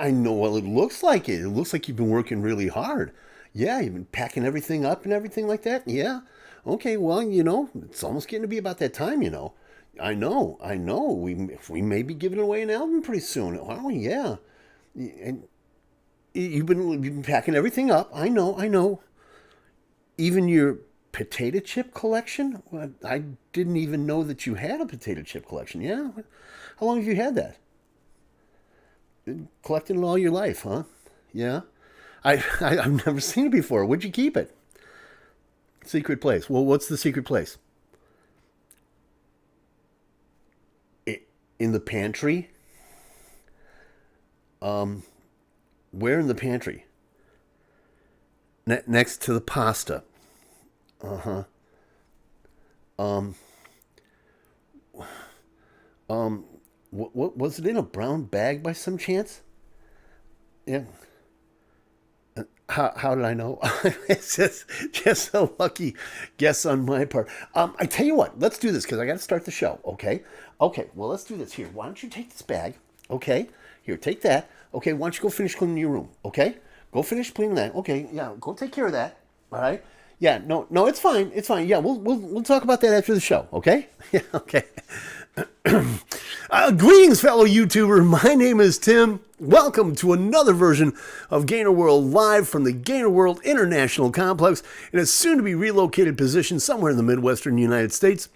I know. Well, it looks like it. It looks like you've been working really hard. Yeah, you've been packing everything up and everything like that. Yeah. Okay. Well, it's almost getting to be about that time. I know. I know. We may be giving away an album pretty soon. Oh yeah. And you've been packing everything up. I know. I know. Even your potato chip collection. Well, I didn't even know that you had a potato chip collection. Yeah. How long have you had that? Collecting it all your life, huh? Yeah. I've never seen it before. Where'd you keep it? Secret place. Well, what's the secret place? In the pantry? Where in the pantry? Next to the pasta. Uh-huh. Um, what was it in a brown bag by some chance? Yeah. How did I know? It's just a lucky guess on my part. I tell you what, let's do this because I got to start the show. Okay. Okay. Well, let's do this here. Why don't you take this bag? Okay. Here, take that. Okay. Why don't you go finish cleaning your room? Okay. Go finish cleaning that. Okay. Yeah. Go take care of that. All right. Yeah. No. No. It's fine. It's fine. Yeah. We'll talk about that after the show. Okay. Yeah. Okay. Greetings, fellow YouTuber. My name is Tim. Welcome to another version of GainerWorld live from the GainerWorld International Complex in a soon-to-be relocated position somewhere in the Midwestern United States.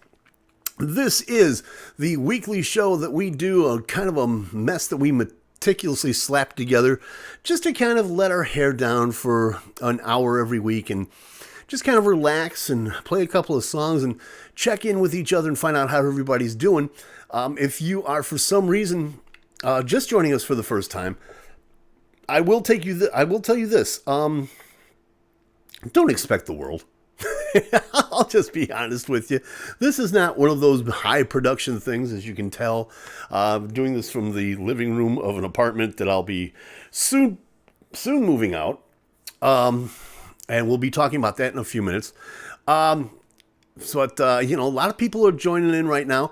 This is the weekly show that we do, a kind of a mess that we meticulously slap together just to kind of let our hair down for an hour every week and just kind of relax and play a couple of songs and check in with each other and find out how everybody's doing. If you are, for some reason, just joining us for the first time, I will tell you this. Don't expect the world. I'll just be honest with you. This is not one of those high production things, as you can tell. Doing this from the living room of an apartment that I'll be soon moving out. And we'll be talking about that in a few minutes. A lot of people are joining in right now.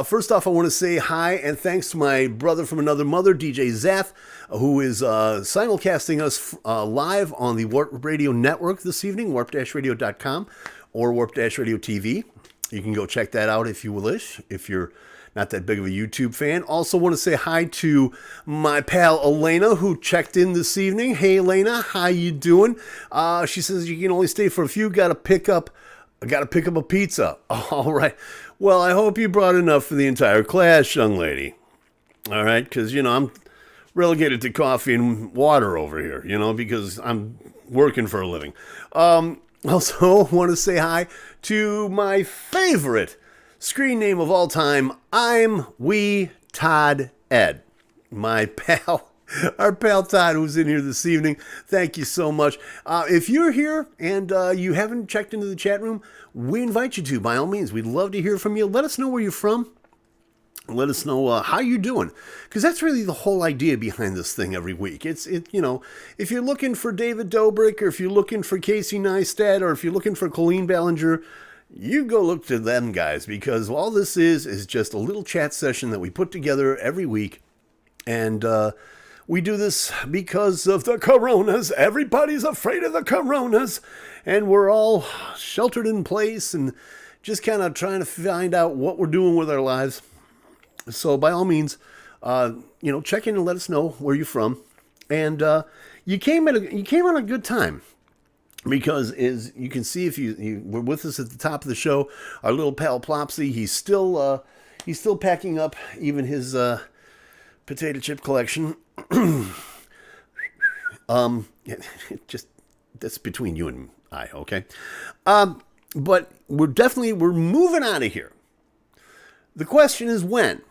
First off, I want to say hi and thanks to my brother from another mother, DJ Zath, who is simulcasting us live on the Warp Radio Network this evening, warp-radio.com or warp-radio TV. You can go check that out if you wish, if you're not that big of a YouTube fan. Also want to say hi to my pal Elena, who checked in this evening. Hey Elena, how you doing? She says you can only stay for a few. Got to pick up a pizza. All right. Well, I hope you brought enough for the entire class, young lady. All right, because I'm relegated to coffee and water over here. Because I'm working for a living. Also want to say hi to my favorite screen name of all time. I'm Wee Todd Ed. My pal, our pal Todd, who's in here this evening. Thank you so much. If you're here and you haven't checked into the chat room, we invite you to, by all means. We'd love to hear from you. Let us know where you're from. Let us know how you're doing, because that's really the whole idea behind this thing every week. If you're looking for David Dobrik, or if you're looking for Casey Neistat, or if you're looking for Colleen Ballinger, you go look to them guys, because all this is just a little chat session that we put together every week. And we do this because of the coronas. Everybody's afraid of the coronas. And we're all sheltered in place and just kind of trying to find out what we're doing with our lives. So by all means, check in and let us know where you're from. And you came on a good time. Because as you can see, if you were with us at the top of the show, our little pal Plopsy, he's still packing up even his potato chip collection. Just that's between you and I, okay? But we're moving out of here. The question is when,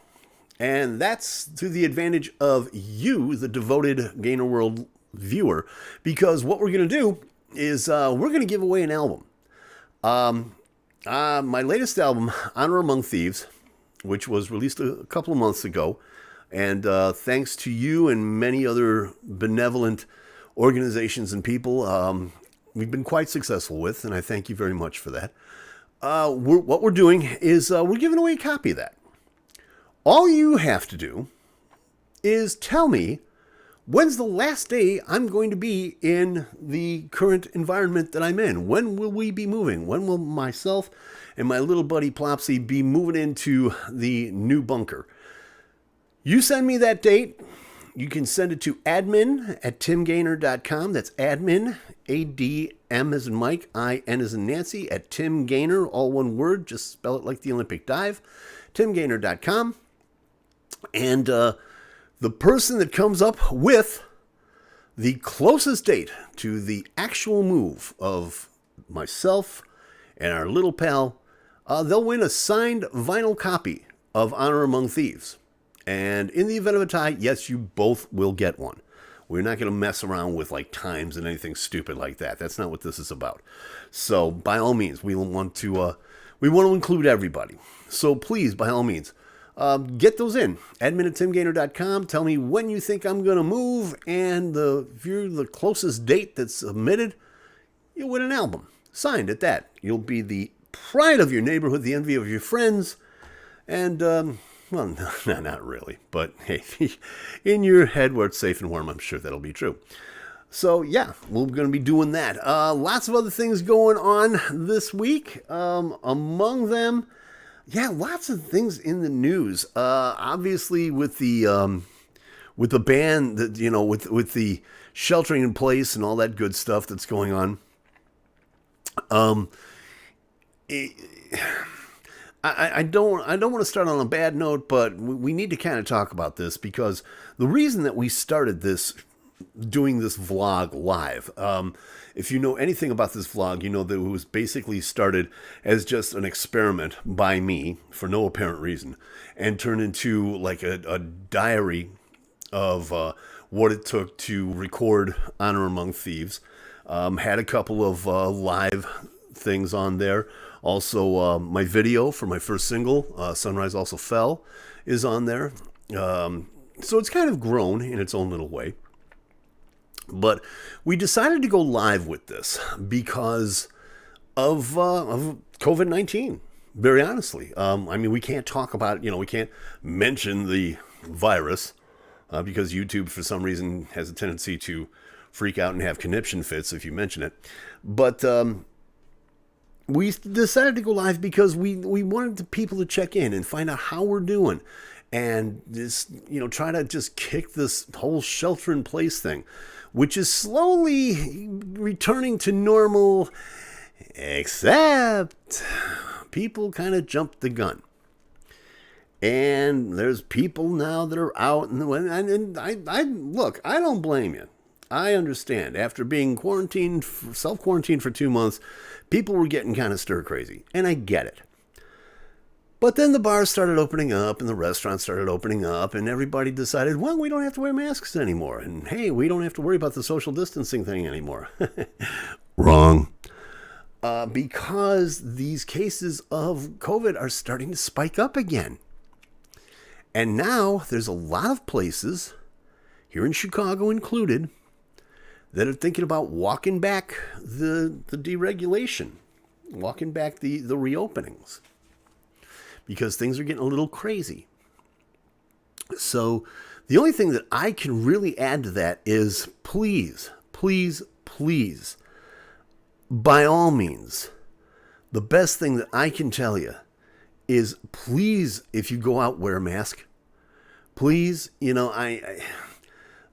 and that's to the advantage of you, the devoted GainerWorld viewer, because what we're gonna do is we're going to give away an album. My latest album, Honor Among Thieves, which was released a couple of months ago, and thanks to you and many other benevolent organizations and people, we've been quite successful with, and I thank you very much for that. What we're doing is we're giving away a copy of that. All you have to do is tell me when's the last day I'm going to be in the current environment that I'm in? When will we be moving? When will myself and my little buddy Plopsy be moving into the new bunker? You send me that date. You can send it to admin@timgainer.com. That's admin, A-D-M as in Mike, I-N as in Nancy, at Tim Gainer, all one word. Just spell it like the Olympic dive. timgainer.com. And the person that comes up with the closest date to the actual move of myself and our little pal, they'll win a signed vinyl copy of Honor Among Thieves. And in the event of a tie, yes, you both will get one. We're not going to mess around with like times and anything stupid like that. That's not what this is about. So by all means, we want to include everybody. So please, by all means, get those in. admin@timgainer.com. Tell me when you think I'm going to move, and if you're the closest date that's submitted, you'll win an album signed at that. You'll be the pride of your neighborhood, the envy of your friends, and well, no, not really, but hey, in your head where it's safe and warm, I'm sure that'll be true. So yeah, we're going to be doing that. Lots of other things going on this week. Among them, yeah, lots of things in the news. Obviously, with the ban, that with the sheltering in place and all that good stuff that's going on. I don't want to start on a bad note, but we need to kind of talk about this, because the reason that we started doing this vlog live, if you know anything about this vlog, you know that it was basically started as just an experiment by me for no apparent reason, and turned into like a diary of what it took to record Honor Among Thieves. Had a couple of live things on there. Also, my video for my first single, Sunrise Also Fell, is on there. So it's kind of grown in its own little way. But we decided to go live with this because of COVID-19, very honestly. I mean, we can't talk about, we can't mention the virus because YouTube, for some reason, has a tendency to freak out and have conniption fits if you mention it. But we decided to go live because we wanted the people to check in and find out how we're doing, and just try to just kick this whole shelter-in-place thing, which is slowly returning to normal, except people kind of jumped the gun. And there's people now that are out, and I look, I don't blame you. I understand. After being self-quarantined for 2 months, people were getting kind of stir-crazy, and I get it. But then the bars started opening up, and the restaurants started opening up, and everybody decided, well, we don't have to wear masks anymore, and hey, we don't have to worry about the social distancing thing anymore. Wrong. Because these cases of COVID are starting to spike up again. And now there's a lot of places, here in Chicago included, that are thinking about walking back the deregulation, walking back the reopenings, because things are getting a little crazy. So the only thing that I can really add to that is please, please, please, by all means, the best thing that I can tell you is please, if you go out, wear a mask. Please,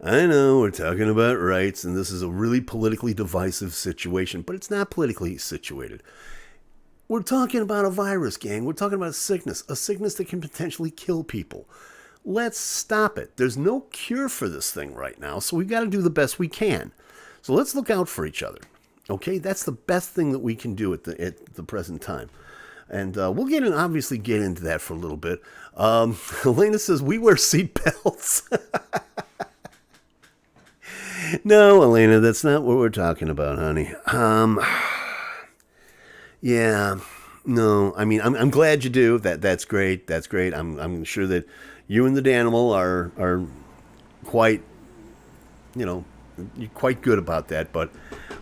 I know we're talking about rights, and this is a really politically divisive situation, but it's not politically situated. We're talking about a virus, gang. We're talking about a sickness that can potentially kill people. Let's stop it. There's no cure for this thing right now, so we've got to do the best we can. So let's look out for each other. Okay, that's the best thing that we can do at the present time. And we'll obviously get into that for a little bit. Elena says, we wear seatbelts. No, Elena, that's not what we're talking about, honey. Yeah, no, I mean, I'm glad you do. That's great. That's great. I'm sure that you and the Danimal are quite, you're quite good about that. But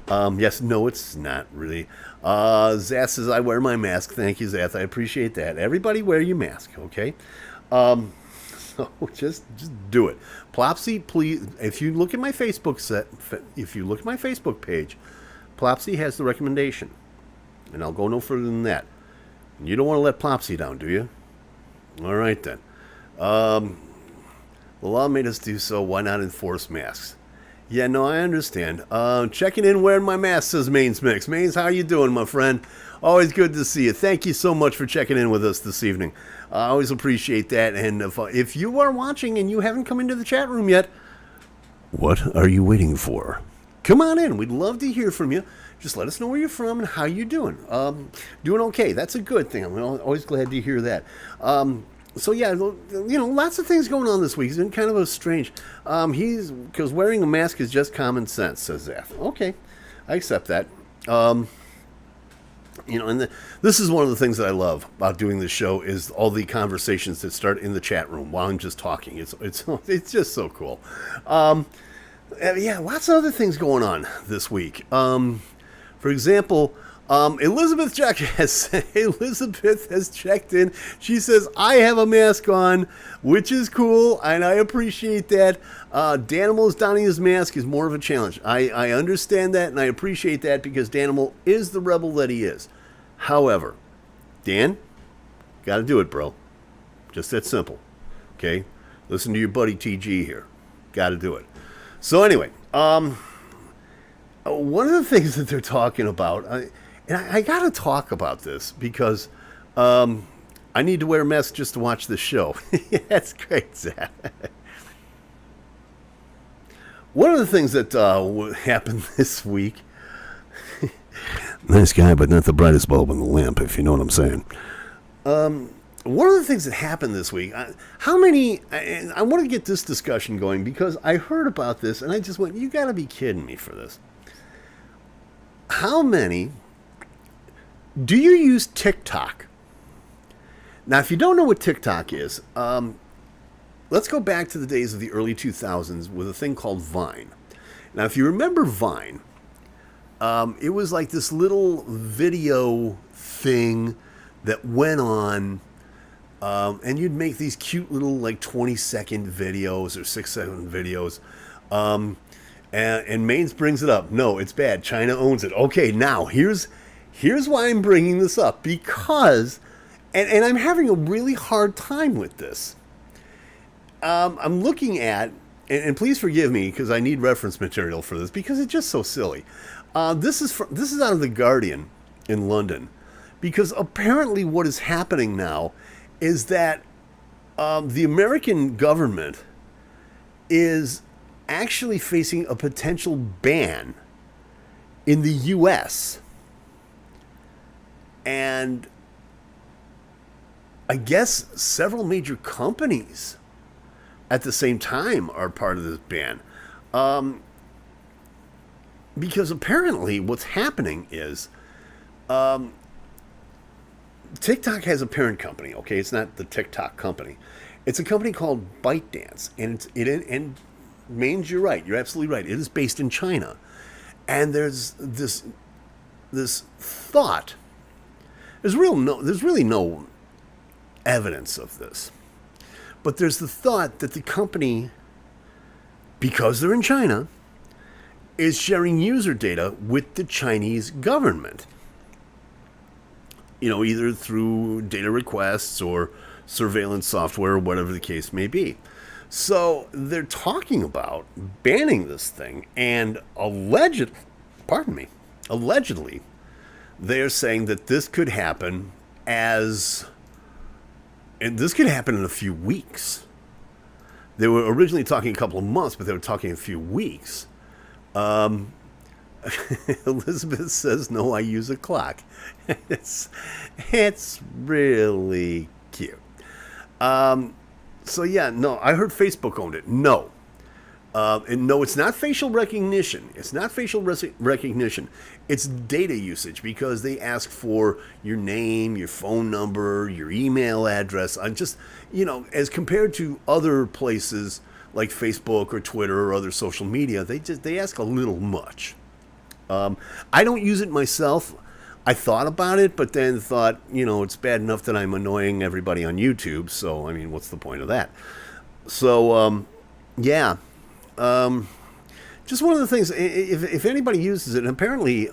yes, no, it's not really. Zath says, I wear my mask. Thank you, Zath. I appreciate that. Everybody wear your mask, okay? just do it. Plopsy, please. If you look at my Facebook page, Plopsy has the recommendation, and I'll go no further than that. You don't want to let Plopsy down, do you? All right then. The law made us do so. Why not enforce masks? Yeah, no, I understand. Checking in wearing my mask, says Maine's Mix. Maine's, how you doing, my friend? Always good to see you. Thank you so much for checking in with us this evening. I always appreciate that. And if you are watching and you haven't come into the chat room yet, what are you waiting for? Come on in. We'd love to hear from you. Just let us know where you're from and how you're doing. Doing okay. That's a good thing. I'm always glad to hear that. So yeah, lots of things going on this week. It's been kind of a strange. Because wearing a mask is just common sense, says Zaf. Okay, I accept that. This is one of the things that I love about doing this show is all the conversations that start in the chat room while I'm just talking. It's just so cool. Lots of other things going on this week. For example, Elizabeth has checked in. She says, I have a mask on, which is cool, and I appreciate that. Danimal's donning his mask is more of a challenge. I understand that, and I appreciate that because Danimal is the rebel that he is. However, Dan, got to do it, bro. Just that simple. Okay? Listen to your buddy TG here. Got to do it. So anyway, one of the things that they're talking about, and I got to talk about this because I need to wear a mask just to watch this show. That's great, Zach. One of the things that happened this week, nice guy, but not the brightest bulb in the lamp, if you know what I'm saying. One of the things that happened this week, I want to get this discussion going because I heard about this and I just went, you got to be kidding me for this. How many do you use TikTok? Now, if you don't know what TikTok is, let's go back to the days of the early 2000s with a thing called Vine. Now, if you remember Vine, it was like this little video thing that went on, and you'd make these cute little like 20-second videos or 6-second videos. And Maines brings it up. No, it's bad. China owns it. Okay, now here's why I'm bringing this up. Because, and I'm having a really hard time with this. I'm looking at, and please forgive me because I need reference material for this because it's just so silly. This is out of The Guardian in London. Because apparently what is happening now is that the American government is actually facing a potential ban in the U.S. And I guess several major companies at the same time are part of this ban. Because apparently what's happening is TikTok has a parent company, okay? It's not the TikTok company. It's a company called ByteDance, and Maines, you're right. You're absolutely right. It is based in China. And there's this thought. There's really no evidence of this. But there's the thought that the company, because they're in China, is sharing user data with the Chinese government. Either through data requests or surveillance software or whatever the case may be. So they're talking about banning this thing, and allegedly, they're saying that this could happen in a few weeks. They were originally talking a couple of months, but they were talking a few weeks. Elizabeth says, no, I use a clock. It's really cute. So yeah, no, I heard Facebook owned it. No. And no, it's not facial recognition. It's not facial recognition. It's data usage because they ask for your name, your phone number, your email address. As compared to other places like Facebook or Twitter or other social media, they ask a little much. I don't use it myself. I thought about it, but then thought, it's bad enough that I'm annoying everybody on YouTube. So, what's the point of that? So, yeah. Um, just one of the things, if anybody uses it, and apparently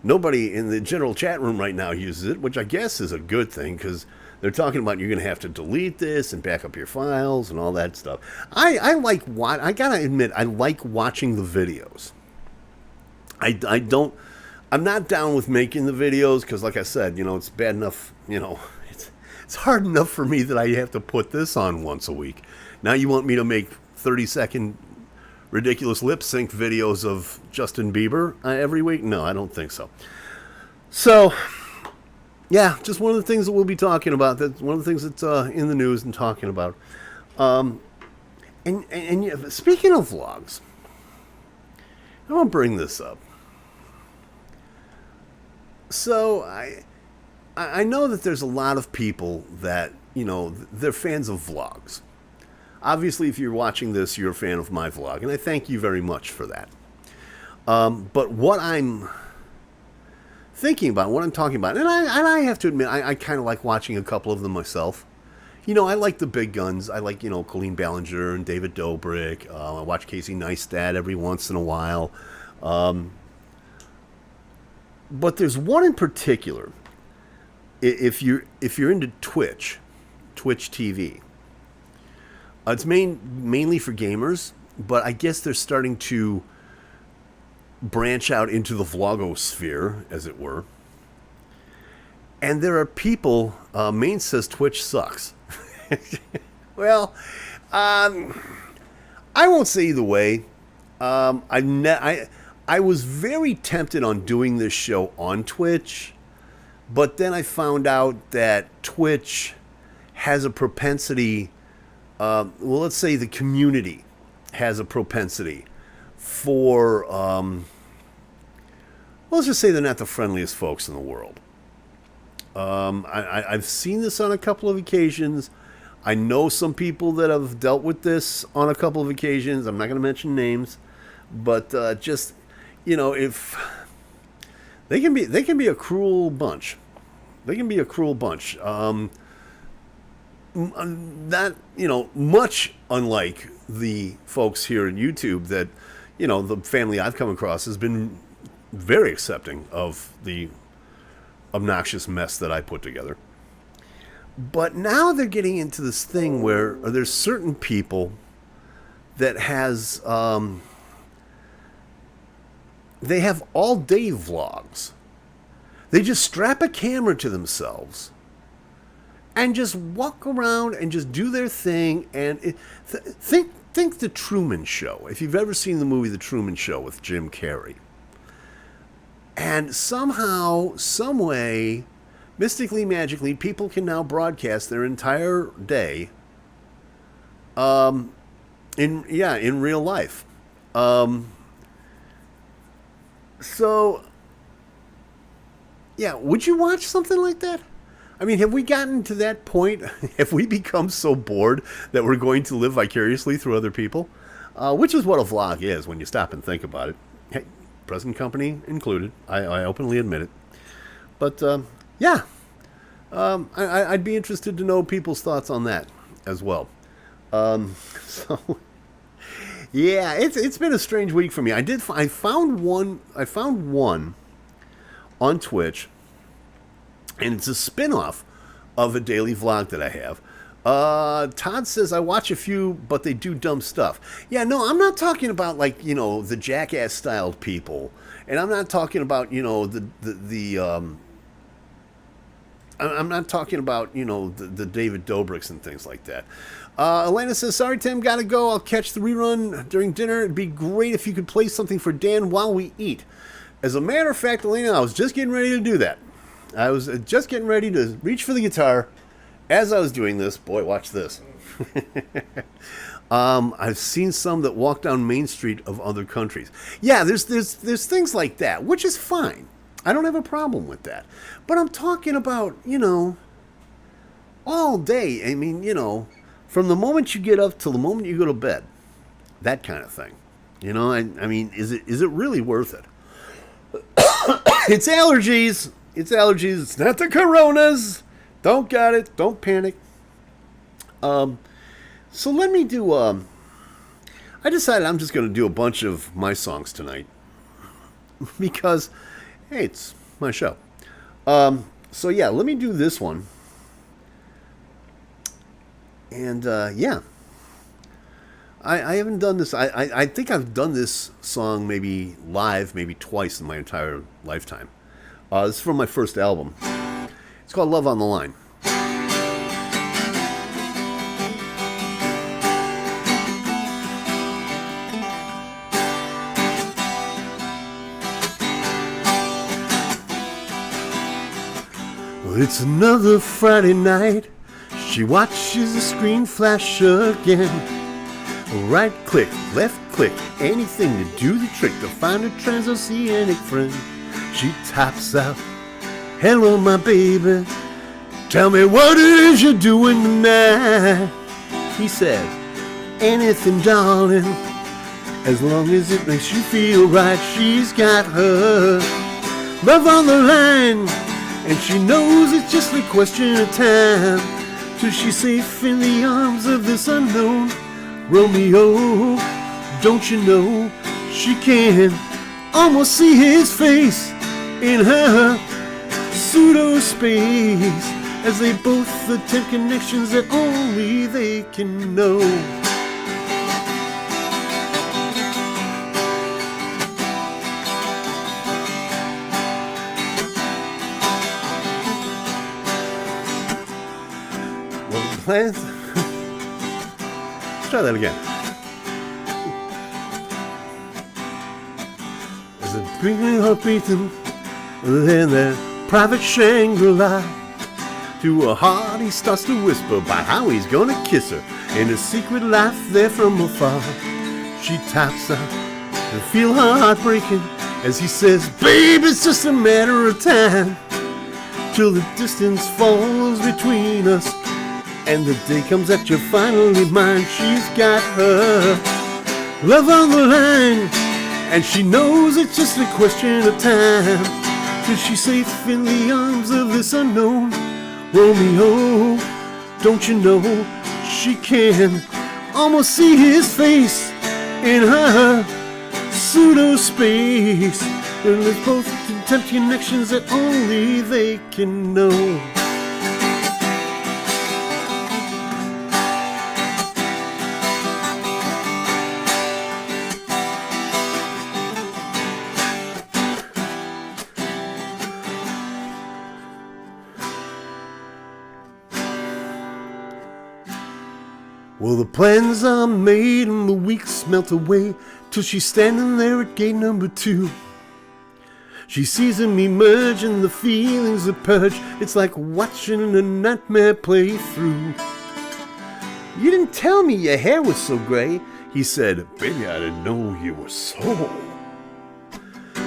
nobody in the general chat room right now uses it, which I guess is a good thing because they're talking about you're going to have to delete this and back up your files and all that stuff. I like what I gotta admit, I like watching the videos. I don't. I'm not down with making the videos because, like I said, it's bad enough. It's hard enough for me that I have to put this on once a week. Now you want me to make 30-second ridiculous lip sync videos of Justin Bieber every week? No, I don't think so. So, yeah, just one of the things that we'll be talking about. That's one of the things that's in the news and talking about. And yeah, speaking of vlogs, I want to bring this up. So I know that there's a lot of people that they're fans of vlogs. Obviously, if you're watching this, you're a fan of my vlog, and I thank you very much for that. But what I'm thinking about, what I'm talking about, and I have to admit, I kind of like watching a couple of them myself. I like the big guns. I like, Colleen Ballinger and David Dobrik. I watch Casey Neistat every once in a while. But there's one in particular. If you're into Twitch TV, it's mainly for gamers, but I guess they're starting to branch out into the vlogosphere, as it were. And there are people. Maine says Twitch sucks. Well, I won't say either way. I was very tempted on doing this show on Twitch, but then I found out that Twitch has a propensity. Well, let's say the community has a propensity for. Let's just say they're not the friendliest folks in the world. I've seen this on a couple of occasions. I know some people that have dealt with this on a couple of occasions. I'm not going to mention names, but just if they can be a cruel bunch. They can be a cruel bunch. Not much unlike the folks here in YouTube that the family I've come across has been very accepting of the obnoxious mess that I put together. But now they're getting into this thing where there's certain people that has they have all day vlogs. They just strap a camera to themselves and just walk around and just do their thing. And think the Truman Show. If you've ever seen the movie The Truman Show with Jim Carrey. And somehow, some way, mystically, magically, people can now broadcast their entire day in real life. So, yeah, would you watch something like that? I mean, have we gotten to that point? Have we become so bored that we're going to live vicariously through other people? Which is what a vlog is when you stop and think about it. Hey, present company included. I openly admit it. But, yeah. I'd be interested to know people's thoughts on that as well. So, yeah, it's been a strange week for me. I found one on Twitch, and it's a spin-off of a daily vlog that I have. Todd says, I watch a few, but they do dumb stuff. Yeah, no, I'm not talking about, like, the Jackass-styled people. And I'm not talking about, I'm not talking about, the David Dobrik's and things like that. Elena says, sorry, Tim, gotta go. I'll catch the rerun during dinner. It'd be great if you could play something for Dan while we eat. As a matter of fact, Elena, I was just getting ready to do that. I was just getting ready to reach for the guitar. As I was doing this, boy, watch this. I've seen some that walk down Main Street of other countries. Yeah, there's things like that, which is fine. I don't have a problem with that. But I'm talking about, all day. I mean, from the moment you get up till the moment you go to bed. That kind of thing. I mean, is it really worth it? It's allergies. It's allergies. It's not the coronas. Don't got it. Don't panic. So let me do. I decided I'm just going to do a bunch of my songs tonight because, hey, it's my show. So yeah, let me do this one. And yeah, I haven't done this. I think I've done this song maybe live, maybe twice in my entire lifetime. This is from my first album. It's called Love on the Line. Well, it's another Friday night. She watches the screen flash again. Right click, left click, anything to do the trick to find a transoceanic friend. She taps out, hello my baby, tell me what it is you're doing tonight. He says, anything darling, as long as it makes you feel right. She's got her love on the line, and she knows it's just a question of time till she's safe in the arms of this unknown Romeo. Don't you know she can almost see his face in her pseudo space as they both attempt connections that only they can know. Let's try that again. There's a beating heart beating in their private Shangri-La. To a heart he starts to whisper about how he's gonna kiss her in a secret laugh there from afar. She taps out and feel her heart breaking as he says, babe, it's just a matter of time till the distance falls between us and the day comes that you're finally mine. She's got her love on the line, and she knows it's just a question of time till she's safe in the arms of this unknown Romeo. Don't you know she can almost see his face in her pseudo space, and there's both attempt connections that only they can know. Well, the plans are made and the weeks melt away till she's standing there at gate number 2. She sees him emerge and the feelings that purge. It's like watching a nightmare play through. You didn't tell me your hair was so gray, he said. Baby, I didn't know you were so.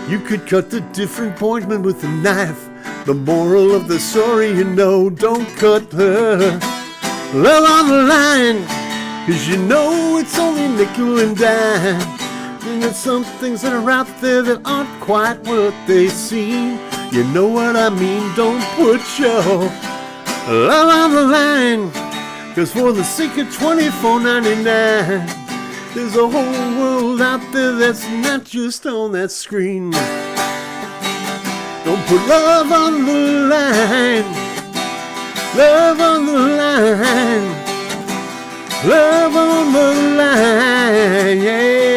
You could cut the different pointment with a knife. The moral of the story, you know, don't cut her love on the line, 'cause you know it's only nickel and dime. And there's some things that are out there that aren't quite what they seem. You know what I mean? Don't put your love on the line, 'cause for the sake of $24.99, there's a whole world out there that's not just on that screen. Don't put love on the line. Love on the line, love on the line, yeah.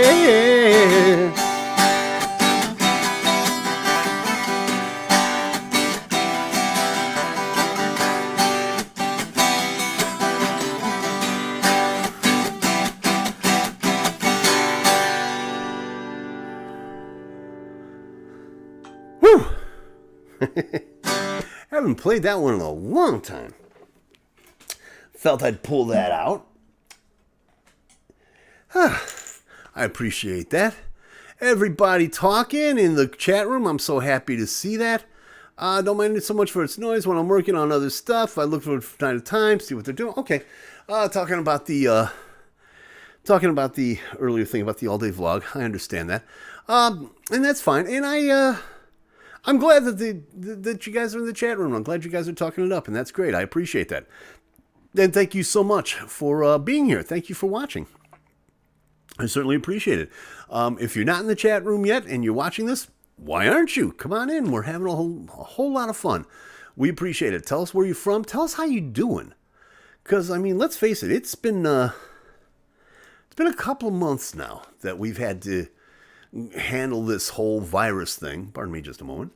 Whew. Haven't played that one in a long time. Felt I'd pull that out. I appreciate that. Everybody talking in the chat room. I'm so happy to see that. Don't mind it so much for its noise when I'm working on other stuff. I look for it from time to time, see what they're doing. Okay. Talking about the earlier thing about the all-day vlog. I understand that. And that's fine. And I'm glad that you guys are in the chat room. I'm glad you guys are talking it up, and that's great. I appreciate that. And thank you so much for being here. Thank you for watching. I certainly appreciate it. If you're not in the chat room yet and you're watching this, why aren't you? Come on in. We're having a whole lot of fun. We appreciate it. Tell us where you're from. Tell us how you're doing. Because, I mean, let's face it, it's been a couple of months now that we've had to handle this whole virus thing. Pardon me just a moment.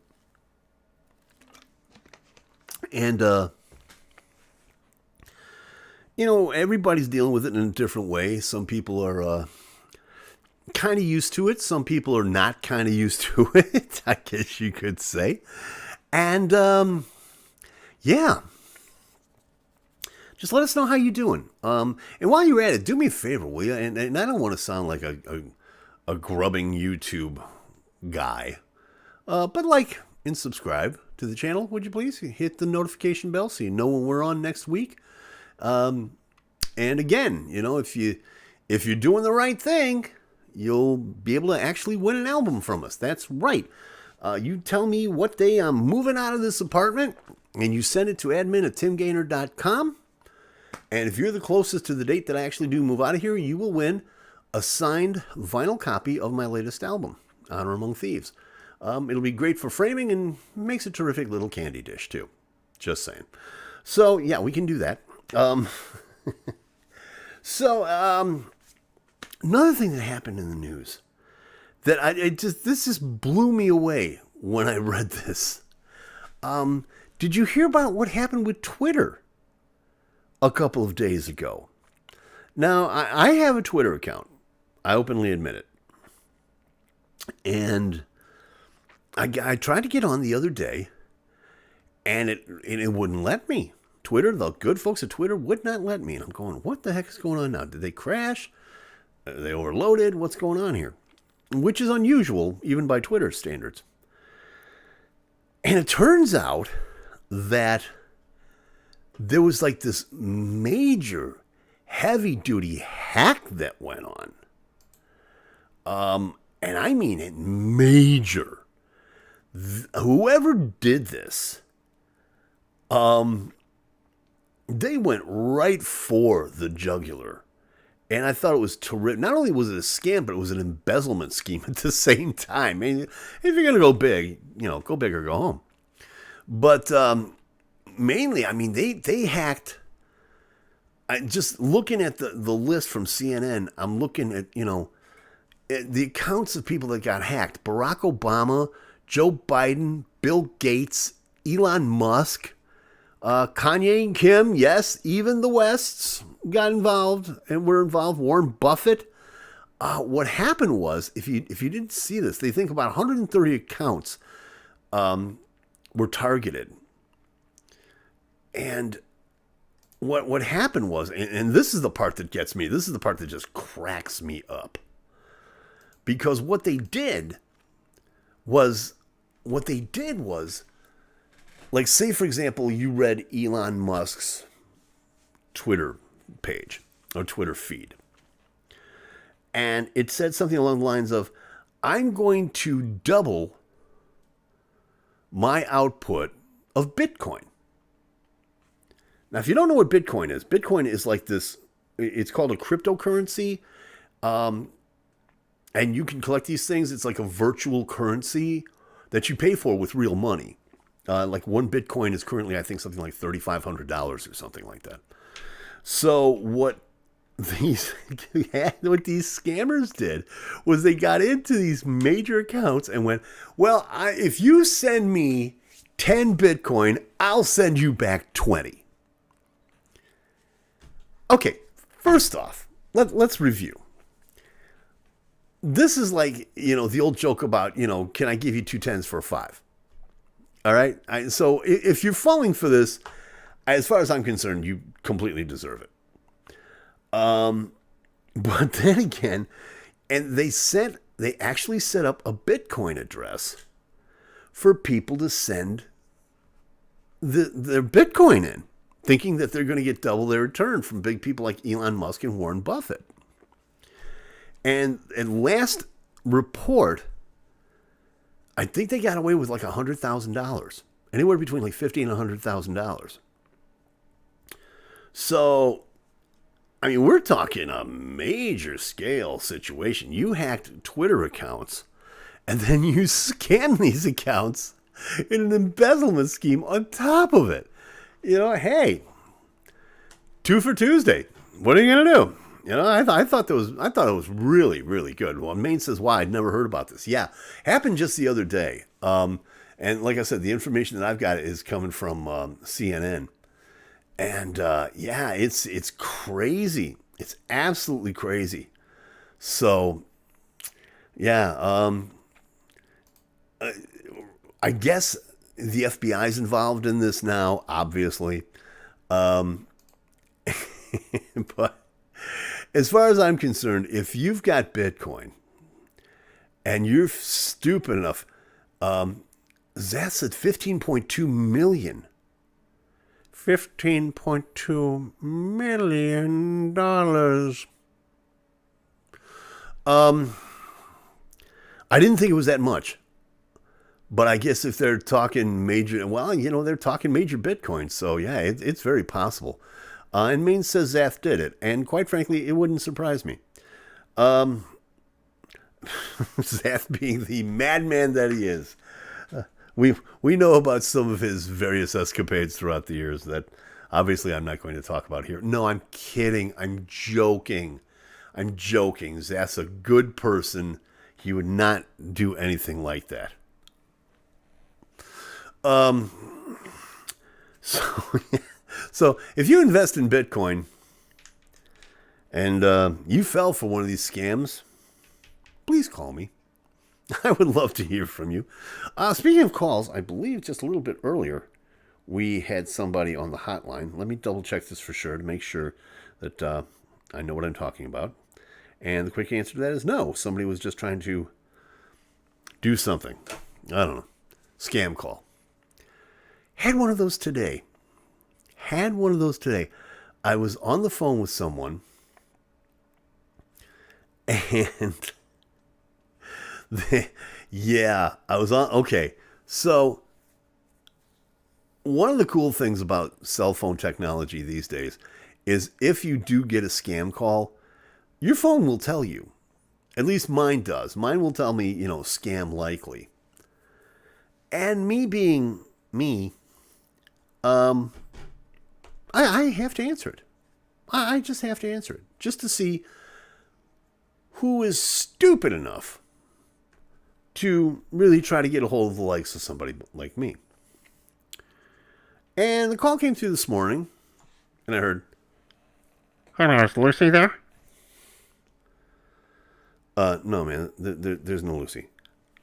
And, you know, everybody's dealing with it in a different way. Some people are kind of used to it. Some people are not kind of used to it, I guess you could say. And, yeah. Just let us know how you're doing. And while you're at it, do me a favor, will you? And I don't want to sound like a grubbing YouTube guy. But like and subscribe to the channel, would you please? Hit the notification bell so you know when we're on next week. And again, you know, if you're doing the right thing, you'll be able to actually win an album from us. That's right. You tell me what day I'm moving out of this apartment, and you send it to admin@timgainer.com. And if you're the closest to the date that I actually do move out of here, you will win a signed vinyl copy of my latest album, Honor Among Thieves. It'll be great for framing and makes a terrific little candy dish, too. Just saying. So, yeah, we can do that. Another thing that happened in the news that this just blew me away when I read this. Did you hear about what happened with Twitter a couple of days ago? Now, I have a Twitter account. I openly admit it. And I tried to get on the other day, and it wouldn't let me. Twitter, the good folks at Twitter would not let me. And I'm going, what the heck is going on now? Did they crash? Are they overloaded? What's going on here? Which is unusual, even by Twitter standards. And it turns out that there was like this major heavy-duty hack that went on. And I mean it major. Whoever did this, they went right for the jugular. And I thought it was terrific. Not only was it a scam, but it was an embezzlement scheme at the same time. I mean, if you're going to go big, you know, go big or go home. But mainly, I mean, they hacked. Just looking at the list from CNN, I'm looking at, you know, the accounts of people that got hacked. Barack Obama, Joe Biden, Bill Gates, Elon Musk, Kanye and Kim, yes, even the Wests got involved and were involved. Warren Buffett. What happened was, if you didn't see this, they think about 130 accounts were targeted. And what happened was, and this is the part that gets me, this is the part that just cracks me up. Because what they did was, like, say, for example, you read Elon Musk's Twitter page or Twitter feed. And it said something along the lines of, I'm going to double my output of Bitcoin. Now, if you don't know what Bitcoin is like this, it's called a cryptocurrency. And you can collect these things. It's like a virtual currency that you pay for with real money. Like one Bitcoin is currently, I think, something like $3,500 or something like that. So what these scammers did was they got into these major accounts and went, well, if you send me 10 Bitcoin, I'll send you back 20. Okay, first off, let's review. This is like, you know, the old joke about, you know, can I give you 2 10s for a 5? All right. So if you're falling for this, as far as I'm concerned, you completely deserve it. But then again, and they actually set up a Bitcoin address for people to send their Bitcoin in, thinking that they're going to get double their return from big people like Elon Musk and Warren Buffett. And last report, I think they got away with like $100,000, anywhere between like $50,000 and $100,000. So, I mean, we're talking a major scale situation. You hacked Twitter accounts, and then you scam these accounts in an embezzlement scheme on top of it. Hey, two for Tuesday. What are you gonna do? I thought it was really, really good. Well, Maine says, "Why? I'd never heard about this." Yeah, happened just the other day. And like I said, the information that I've got is coming from CNN. And yeah, it's crazy. It's absolutely crazy. So yeah, I guess the FBI's involved in this now, obviously. But as far as I'm concerned, if you've got Bitcoin and you're stupid enough, that's at $15.2 million. $15.2 million. I didn't think it was that much. But I guess if they're talking major, they're talking major Bitcoin. So yeah, it's very possible. And Maine says Zath did it. And quite frankly, it wouldn't surprise me. Zath being the madman that he is. We know about some of his various escapades throughout the years that obviously I'm not going to talk about here. No, I'm kidding. I'm joking. Zath's a good person. He would not do anything like that. So if you invest in Bitcoin and you fell for one of these scams, please call me. I would love to hear from you. Speaking of calls, I believe just a little bit earlier we had somebody on the hotline. Let me double check this for sure to make sure that I know what I'm talking about. And the quick answer to that is no. Somebody was just trying to do something. I don't know. Scam call. Had one of those today. I was on the phone with someone and I was on. Okay. So one of the cool things about cell phone technology these days is if you do get a scam call, your phone will tell you. At least mine does. Mine will tell me, scam likely. And me being me, I have to answer it. I just have to answer it. Just to see who is stupid enough to really try to get a hold of the likes of somebody like me. And the call came through this morning, and I heard, "Hello, is Lucy there?" No, man, there's no Lucy.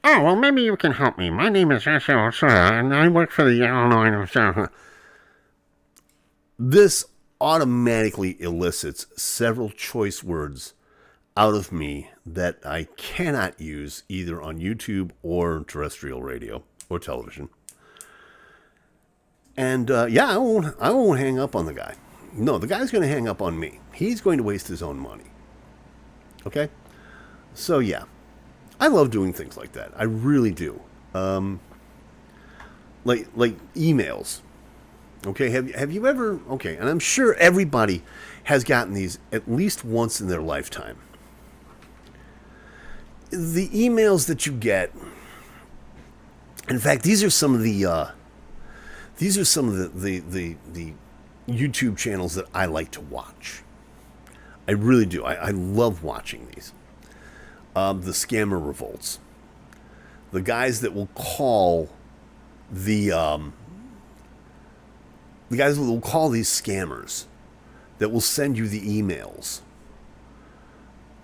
Oh, well, maybe you can help me. My name is Asho Osura, and I work for the Illinois. This automatically elicits several choice words out of me that I cannot use either on YouTube or terrestrial radio or television. And I won't hang up on the guy. No, the guy's going to hang up on me. He's going to waste his own money. Okay? So yeah, I love doing things like that. I really do. Like emails. Okay, have you ever? Okay, and I'm sure everybody has gotten these at least once in their lifetime. The emails that you get. In fact, these are some of the YouTube channels that I like to watch. I really do. I love watching these. The scammer revolts. The guys that will call the guys that will call these scammers that will send you the emails.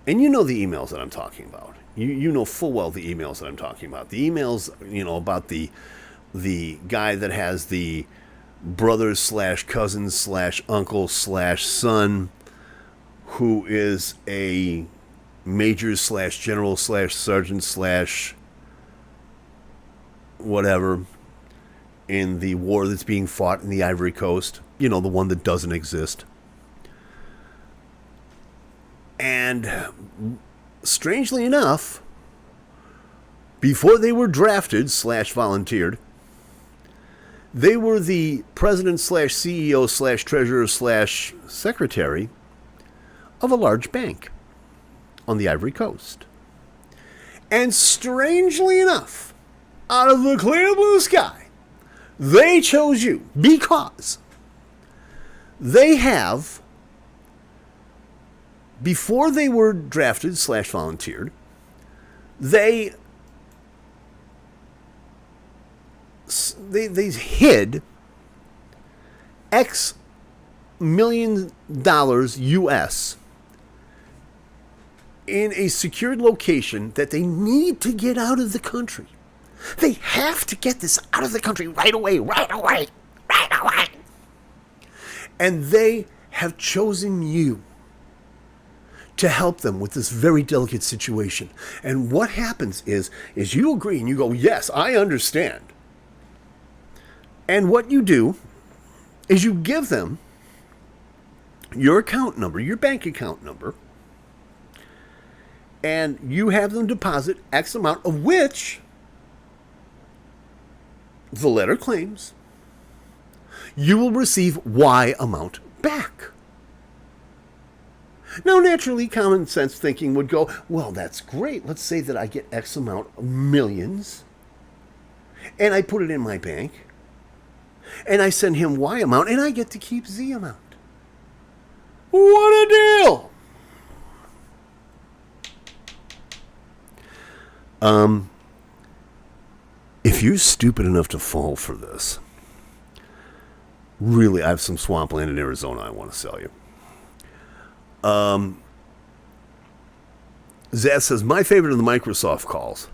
And you know the emails that I'm talking about. You know full well the emails that I'm talking about. The emails, about the guy that has the brother / cousin / uncle / son who is a major / general / sergeant / whatever in the war that's being fought in the Ivory Coast. The one that doesn't exist. And strangely enough, before they were drafted / volunteered, They were the president slash CEO slash treasurer slash secretary of a large bank on the Ivory Coast. And strangely enough, out of the clear blue sky, they chose you because they have, before they were drafted slash volunteered, they hid X million dollars US in a secured location that they need to get out of the country. They have to get this out of the country right away. And they have chosen you to help them with this very delicate situation. And what happens is you agree and you go, yes, I understand. And what you do is you give them your account number, your bank account number, and you have them deposit X amount, of which the letter claims you will receive Y amount back. Now, naturally, common sense thinking would go, well, that's great. Let's say that I get X amount of millions, and I put it in my bank, and I send him Y amount, and I get to keep Z amount. What a deal! If you're stupid enough to fall for this, really, I have some swampland in Arizona I want to sell you. Zaz says, my favorite of the Microsoft calls.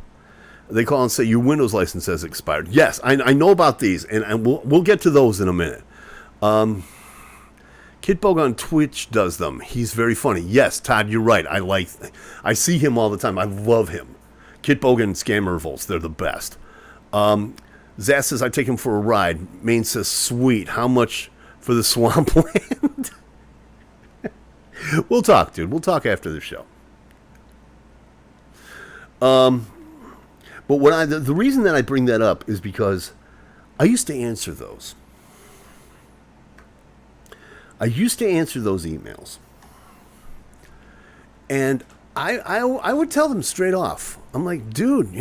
They call and say, your Windows license has expired. Yes, I know about these, and we'll get to those in a minute. Kitbog on Twitch does them. He's very funny. Yes, Todd, you're right. I see him all the time. I love him. Kitbog and Scammervolts, they're the best. Zaz says, I take him for a ride. Maine says, sweet. How much for the swampland? We'll talk, dude. We'll talk after the show. But the reason that I bring that up is because I used to answer those. I used to answer those emails. And I would tell them straight off. I'm like, dude,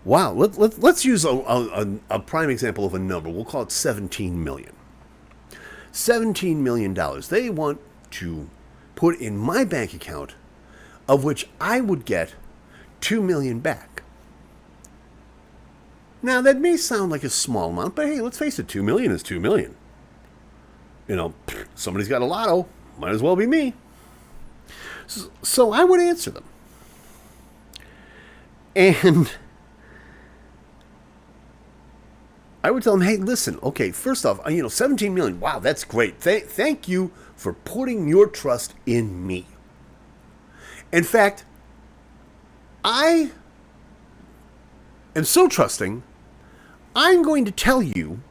wow, let's use a prime example of a number. We'll call it $17 million. $17 million. They want to put in my bank account, of which I would get $2 million back. Now, that may sound like a small amount, but hey, let's face it, $2 million is $2 million. Somebody's got a lotto. Might as well be me. So I would answer them. And I would tell them, hey, listen, okay, first off, $17 million, wow, that's great. Thank you for putting your trust in me. In fact, I am so trusting, I'm going to tell you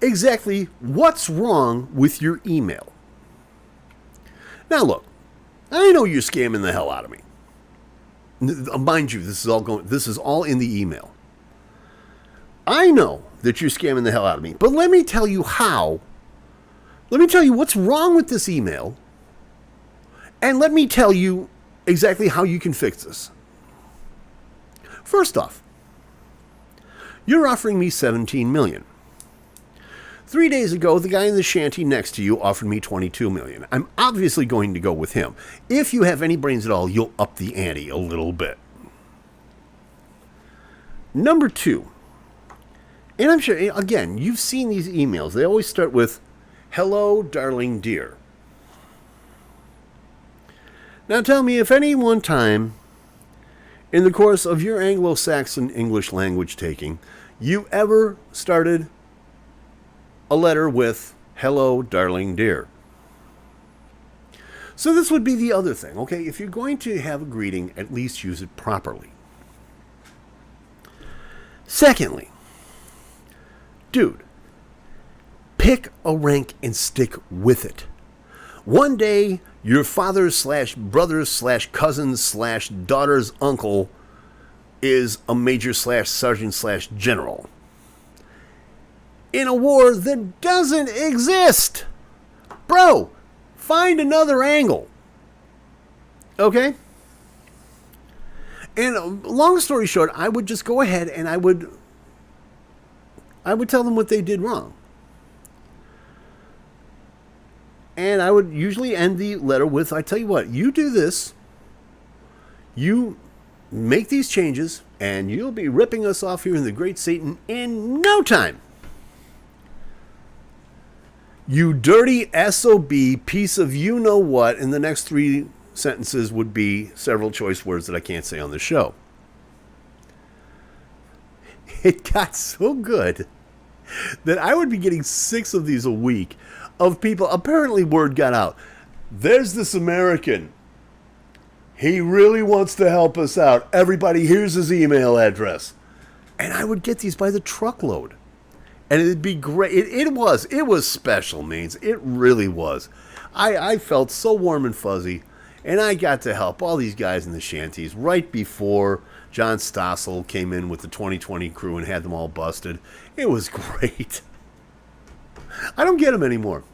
exactly what's wrong with your email. Now, look, I know you're scamming the hell out of me. Mind you, this is all in the email. I know that you're scamming the hell out of me, but let me tell you how. Let me tell you what's wrong with this email, and let me tell you exactly how you can fix this. First off, you're offering me $17 million. 3 days ago, the guy in the shanty next to you offered me $22 million. I'm obviously going to go with him. If you have any brains at all, you'll up the ante a little bit. Number two, and I'm sure, again, you've seen these emails. They always start with, hello, darling dear. Now tell me if any one time in the course of your Anglo-Saxon English language taking, you ever started a letter with, hello, darling dear. So this would be the other thing, okay? If you're going to have a greeting, at least use it properly. Secondly, dude, pick a rank and stick with it. One day, your father's / brother's / cousin's / daughter's uncle is a major / sergeant / general. in a war that doesn't exist. Bro, find another angle. Okay? And long story short, I would just go ahead and I would tell them what they did wrong. And I would usually end the letter with, I tell you what, you do this, you make these changes, and you'll be ripping us off here in the Great Satan in no time. You dirty SOB piece of you-know-what, and the next 3 sentences would be several choice words that I can't say on the show. It got so good that I would be getting 6 of these a week of people. Apparently word got out. There's this American. He really wants to help us out. Everybody, here's his email address. And I would get these by the truckload. And it'd be great. It was special, Means. It really was. I felt so warm and fuzzy. And I got to help all these guys in the shanties right before John Stossel came in with the 2020 crew and had them all busted. It was great. I don't get them anymore.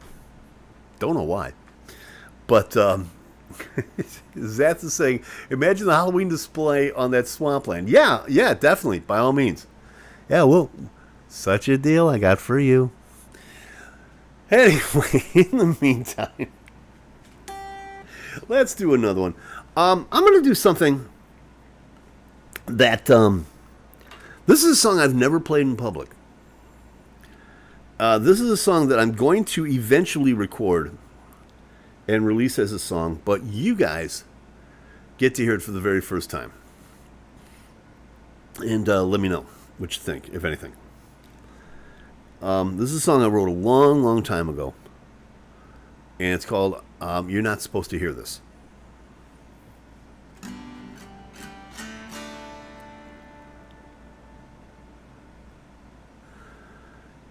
Don't know why. But that's the saying. Imagine the Halloween display on that swampland. Yeah, definitely. By all means. Yeah, well, such a deal I got for you. Anyway, in the meantime, let's do another one. I'm going to do something that... this is a song I've never played in public. This is a song that I'm going to eventually record and release as a song, but you guys get to hear it for the very first time. And let me know what you think, if anything. This is a song I wrote a long, long time ago. And it's called You're Not Supposed to Hear This.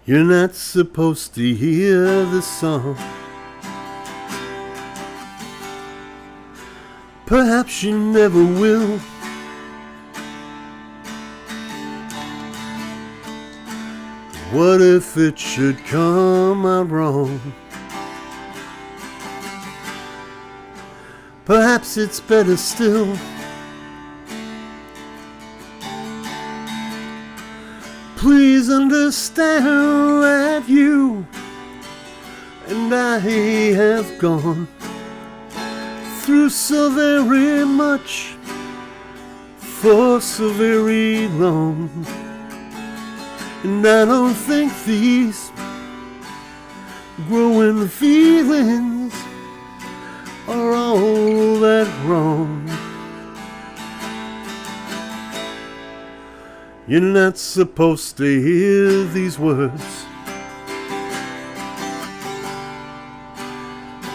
You're not supposed to hear this song. Perhaps you never will. What if it should come out wrong? Perhaps it's better still. Please understand that you and I have gone through so very much for so very long. And I don't think these growing feelings are all that wrong. You're not supposed to hear these words.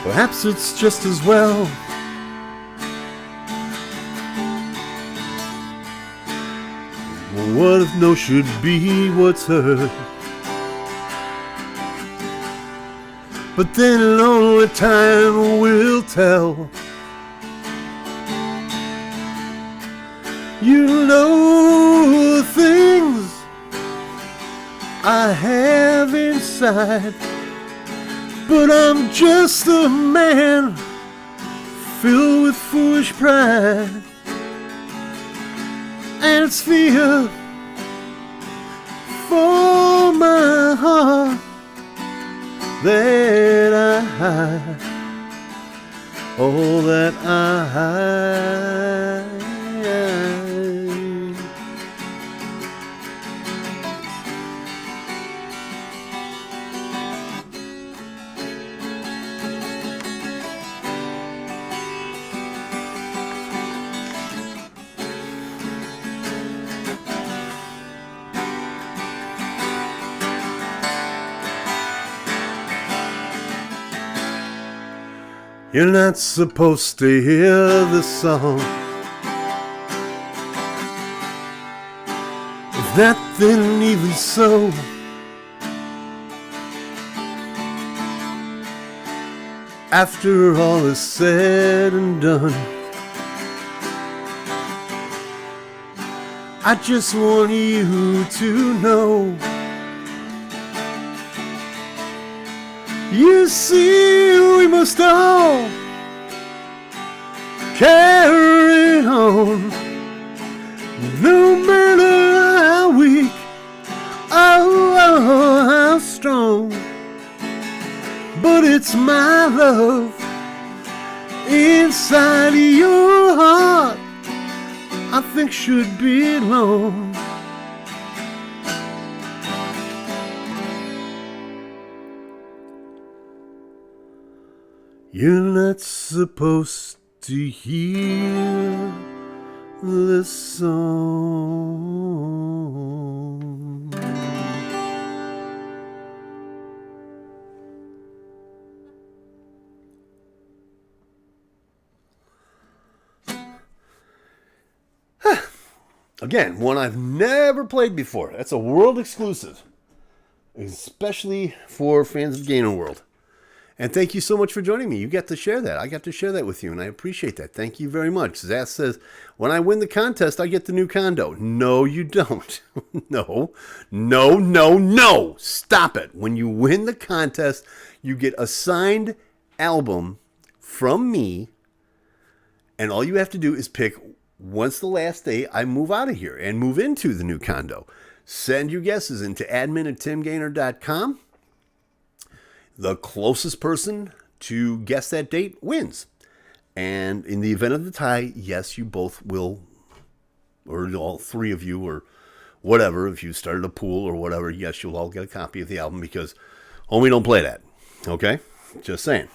Perhaps it's just as well. What if no should be what's heard? But then only time will tell. You know the things I have inside, but I'm just a man filled with foolish pride, and it's fear for my heart that I hide, all that I hide. You're not supposed to hear this song. If that, then even so. After all is said and done, I just want you to know You see, we must all carry on, no matter how weak, oh, how strong. But it's my love inside your heart I think should belong. You're not supposed to hear the song. Again, one I've never played before. That's a world exclusive, especially for fans of GainerWorld. And thank you so much for joining me. You got to share that. I got to share that with you, and I appreciate that. Thank you very much. Zaz says, when I win the contest, I get the new condo. No, you don't. No. Stop it. When you win the contest, you get a signed album from me, and all you have to do is pick, once the last day I move out of here and move into the new condo. Send your guesses into admin@timgainer.com. The closest person to guess that date wins. And in the event of the tie, yes, you both will, or all three of you, or whatever, if you started a pool or whatever, yes, you'll all get a copy of the album, because homie don't play that. Okay? Just saying.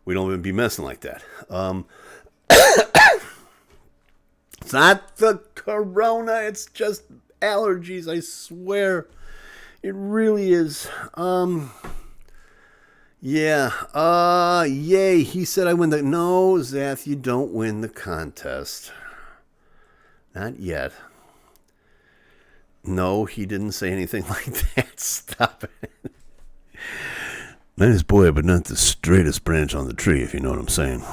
We don't even be messing like that. It's not the corona, it's just allergies, I swear. It really is. Yay. He said I win the... No, Zath, you don't win the contest. Not yet. No, he didn't say anything like that. Stop it. Nice boy, but not the straightest branch on the tree, if you know what I'm saying.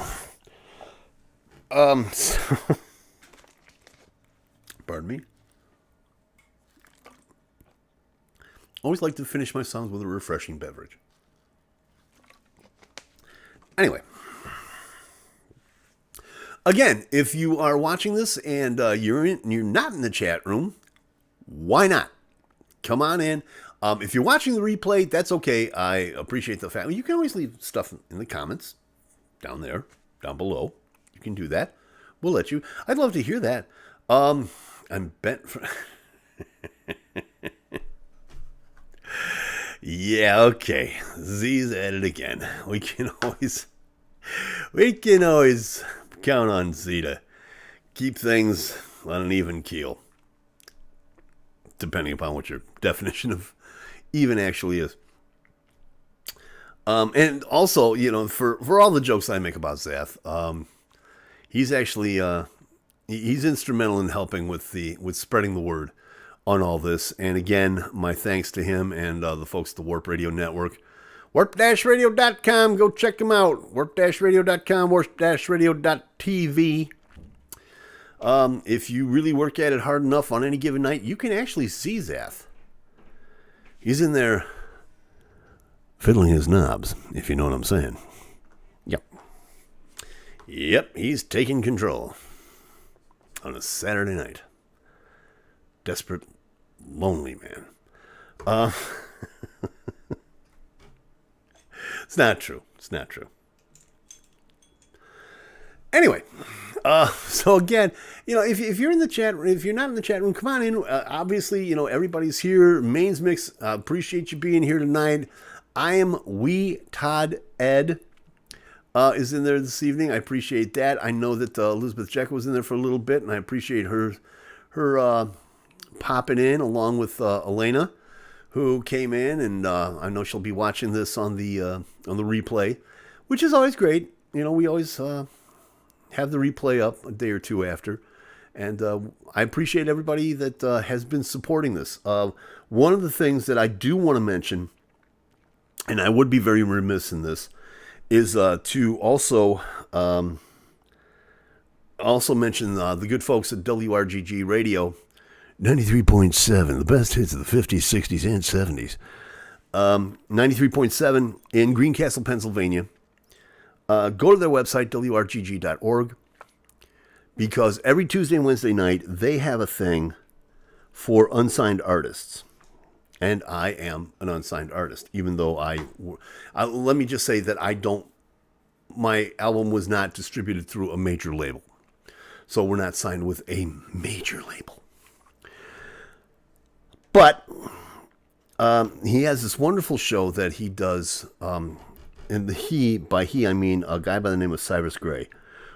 Pardon me. Always like to finish my songs with a refreshing beverage. Anyway, again, if you are watching this and you're not in the chat room, why not? Come on in. If you're watching the replay, that's okay. I appreciate the fact. You can always leave stuff in the comments down there, down below. You can do that. We'll let you. I'd love to hear that. I'm bent for... Yeah, okay. Z's at it again. We can always count on Z to keep things on an even keel, depending upon what your definition of even actually is. And also, for all the jokes I make about Zath, he's actually he's instrumental in helping with spreading the word on all this. And again, my thanks to him and the folks at the Warp Radio Network. Warp-radio.com. Go check them out. Warp-radio.com, warp-radio.tv. If you really work at it hard enough on any given night, you can actually see Zath. He's in there fiddling his knobs, if you know what I'm saying. Yep, he's taking control on a Saturday night. Desperate, lonely man. It's not true. Anyway, so again, if you're in the chat, if you're not in the chat room, come on in. Obviously, everybody's here. Mains Mix, appreciate you being here tonight. I am Todd Ed is in there this evening. I appreciate that. I know that Elizabeth Jekyll was in there for a little bit, and I appreciate her popping in along with Elena, who came in, and I know she'll be watching this on the replay, which is always great. We always have the replay up a day or two after, and I appreciate everybody that has been supporting this. One of the things that I do want to mention, and I would be very remiss in this, is to also mention the good folks at WRGG Radio 93.7, the best hits of the 50s, 60s, and 70s. 93.7 in Greencastle, Pennsylvania. Go to their website, wrgg.org, because every Tuesday and Wednesday night, they have a thing for unsigned artists. And I am an unsigned artist, even though let me just say that my album was not distributed through a major label. So we're not signed with a major label. But he has this wonderful show that he does, and by he I mean a guy by the name of Cyrus Gray,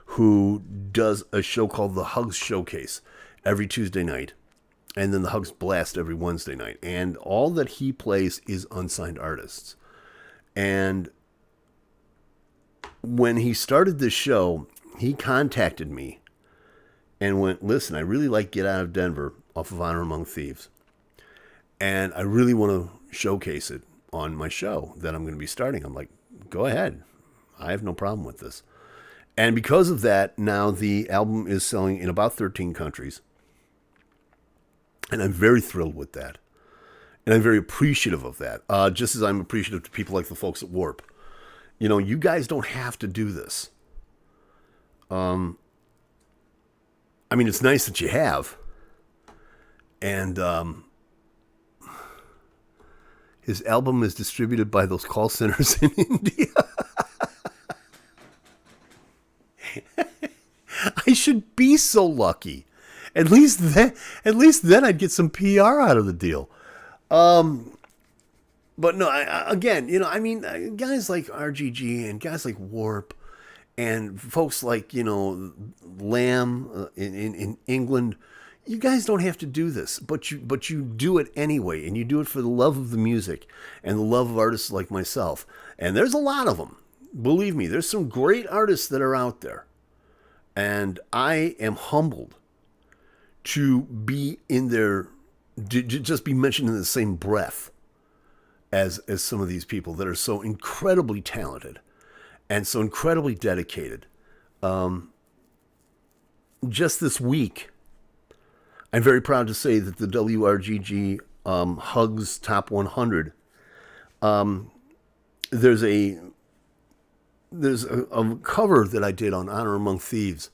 who does a show called the Hugs Showcase every Tuesday night, and then the Hugs Blast every Wednesday night. And all that he plays is unsigned artists. And when he started this show, he contacted me and went, listen, I really like Get Out of Denver off of Honor Among Thieves. And I really want to showcase it on my show that I'm going to be starting. I'm like, go ahead. I have no problem with this. And because of that, now the album is selling in about 13 countries. And I'm very thrilled with that. And I'm very appreciative of that. Just as I'm appreciative to people like the folks at Warp. You know, you guys don't have to do this. I mean, it's nice that you have. And his album is distributed by those call centers in India. I should be so lucky. At least then I'd get some PR out of the deal. But no, again, you know, I mean, guys like RGG and guys like Warp and folks like, you know, Lamb in England, you guys don't have to do this, but you do it anyway, and you do it for the love of the music and the love of artists like myself. And there's a lot of them. Believe me, there's some great artists that are out there. And I am humbled to be in there, just be mentioned in the same breath as some of these people that are so incredibly talented and so incredibly dedicated. Just this week, I'm very proud to say that the WRGG Hugs Top 100, there's a cover that I did on Honor Among Thieves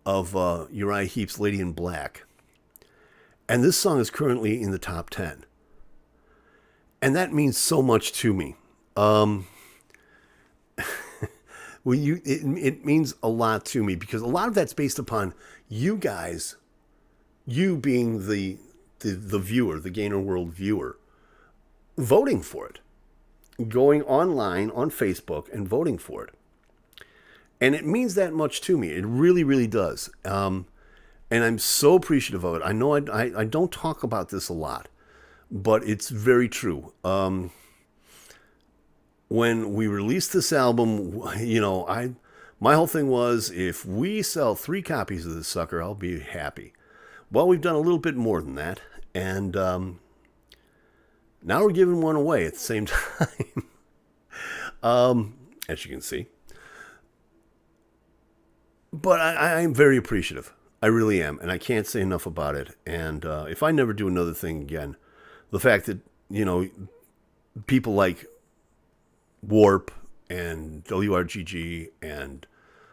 of Uriah Heep's Lady in Black. And this song is currently in the top 10. And that means so much to me. It means a lot to me, because a lot of that's based upon you guys, you being the viewer, the GainerWorld viewer, voting for it. Going online on Facebook and voting for it. And it means that much to me. It really, really does. And I'm so appreciative of it. I know I don't talk about this a lot, but it's very true. When we released this album, you know, my whole thing was, if we sell 3 copies of this sucker, I'll be happy. Well, we've done a little bit more than that. And now we're giving one away at the same time, as you can see. But I'm very appreciative. I really am, and I can't say enough about it. And if I never do another thing again, the fact that, you know, people like Warp and WRGG and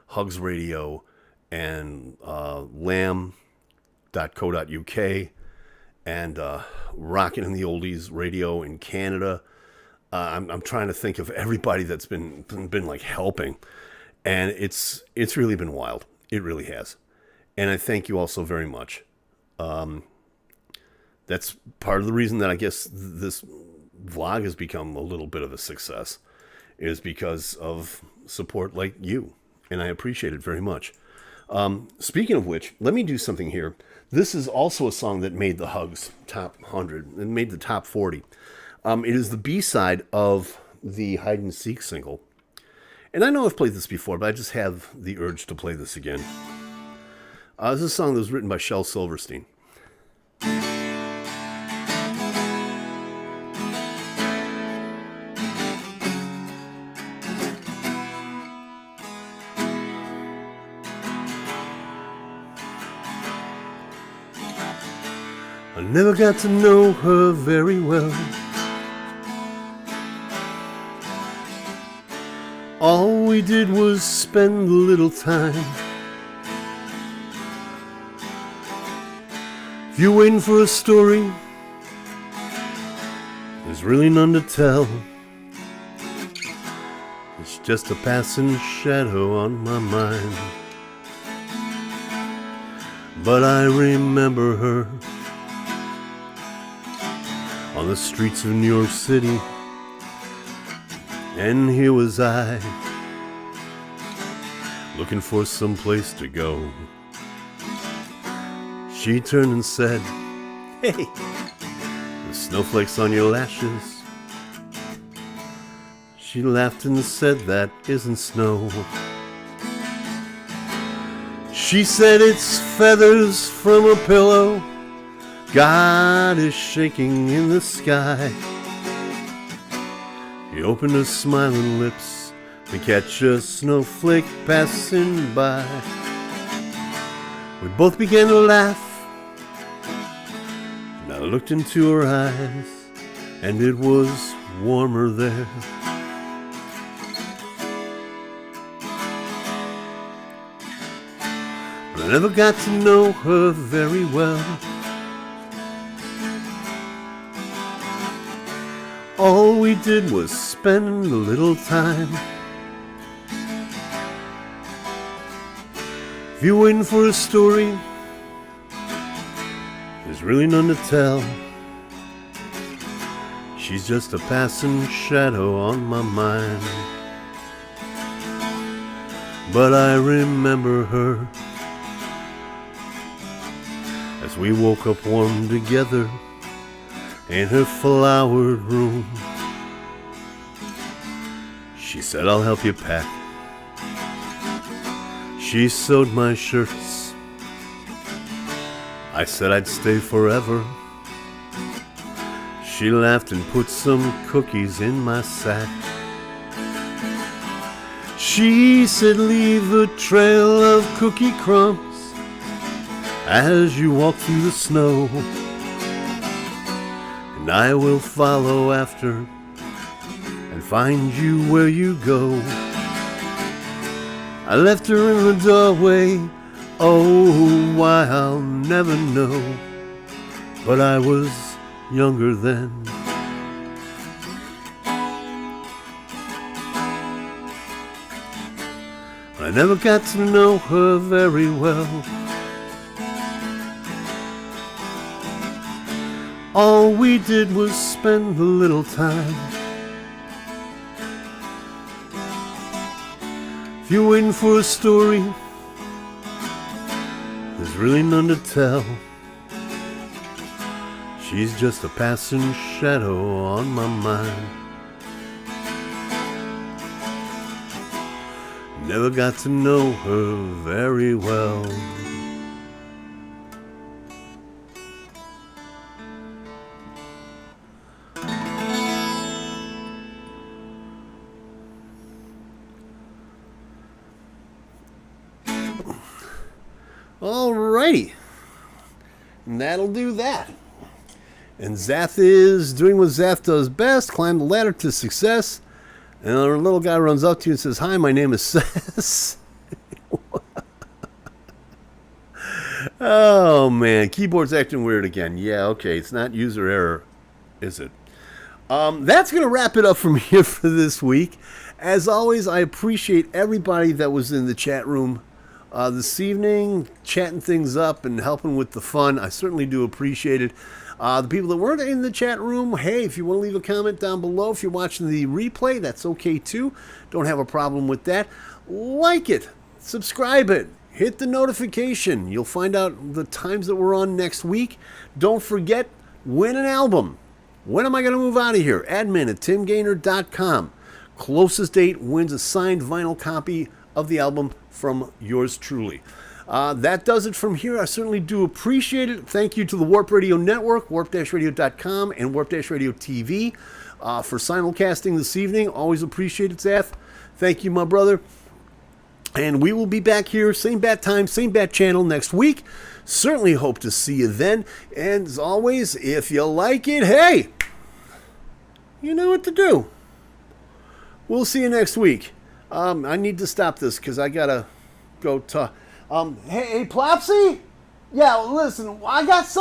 Hugs Radio and lamb.co.uk and Rockin' in the Oldies Radio in Canada. I'm trying to think of everybody that's been like helping, and it's really been wild. It really has, and I thank you all so very much. That's part of the reason that I guess this vlog has become a little bit of a success, is because of support like you, and I appreciate it very much. Speaking of which, let me do something here. This is also a song that made the Hugs Top 100 and made the Top 40. It is the B-side of the Hide and Seek single. And I know I've played this before, but I just have the urge to play this again. This is a song that was written by Shel Silverstein. I never got to know her very well. we did was spend a little time. If you're waiting for a story, there's really none to tell. It's just a passing shadow on my mind. But I remember her on the streets of New York City. And here was I, looking for some place to go. She turned and said, "Hey, the snowflakes on your lashes." She laughed and said, "That isn't snow." She said, "It's feathers from a pillow God is shaking in the sky." He opened her smiling lips to catch a snowflake passing by. We both began to laugh, and I looked into her eyes, and it was warmer there. But I never got to know her very well. All we did was spend a little time. If you're waiting for a story, there's really none to tell. She's just a passing shadow on my mind. But I remember her as we woke up warm together in her flowered room. She said, "I'll help you pack." She sewed my shirts. I said I'd stay forever. She laughed and put some cookies in my sack. She said, "Leave a trail of cookie crumbs as you walk through the snow, and I will follow after and find you where you go." I left her in the doorway, oh, why I'll never know, but I was younger then. I never got to know her very well. All we did was spend a little time. If you're waiting for a story, there's really none to tell. She's just a passing shadow on my mind. Never got to know her very well. Alrighty, and that'll do that. And Zath is doing what Zath does best, climb the ladder to success. And our little guy runs up to you and says, "Hi, my name is Sess." Oh man, keyboard's acting weird again. Yeah, okay, it's not user error, is it? That's going to wrap it up from here for this week. As always, I appreciate everybody that was in the chat room this evening, chatting things up and helping with the fun. I certainly do appreciate it. The people that weren't in the chat room, hey, if you want to leave a comment down below, if you're watching the replay, that's okay too. Don't have a problem with that. Like it, subscribe it, hit the notification. You'll find out the times that we're on next week. Don't forget, win an album. When am I going to move out of here? admin@timgainer.com. Closest date wins a signed vinyl copy of the album from yours truly. That does it from here. I certainly do appreciate it. Thank you to the Warp Radio Network, warp-radio.com, and warp-radio TV for simulcasting this evening. Always appreciate it, Zath. Thank you, my brother. And we will be back here, same bat time, same bat channel next week. Certainly hope to see you then. And as always, if you like it, hey, you know what to do. We'll see you next week I need to stop this because I gotta go to. Hey, Plopsy. Yeah, listen, I got some.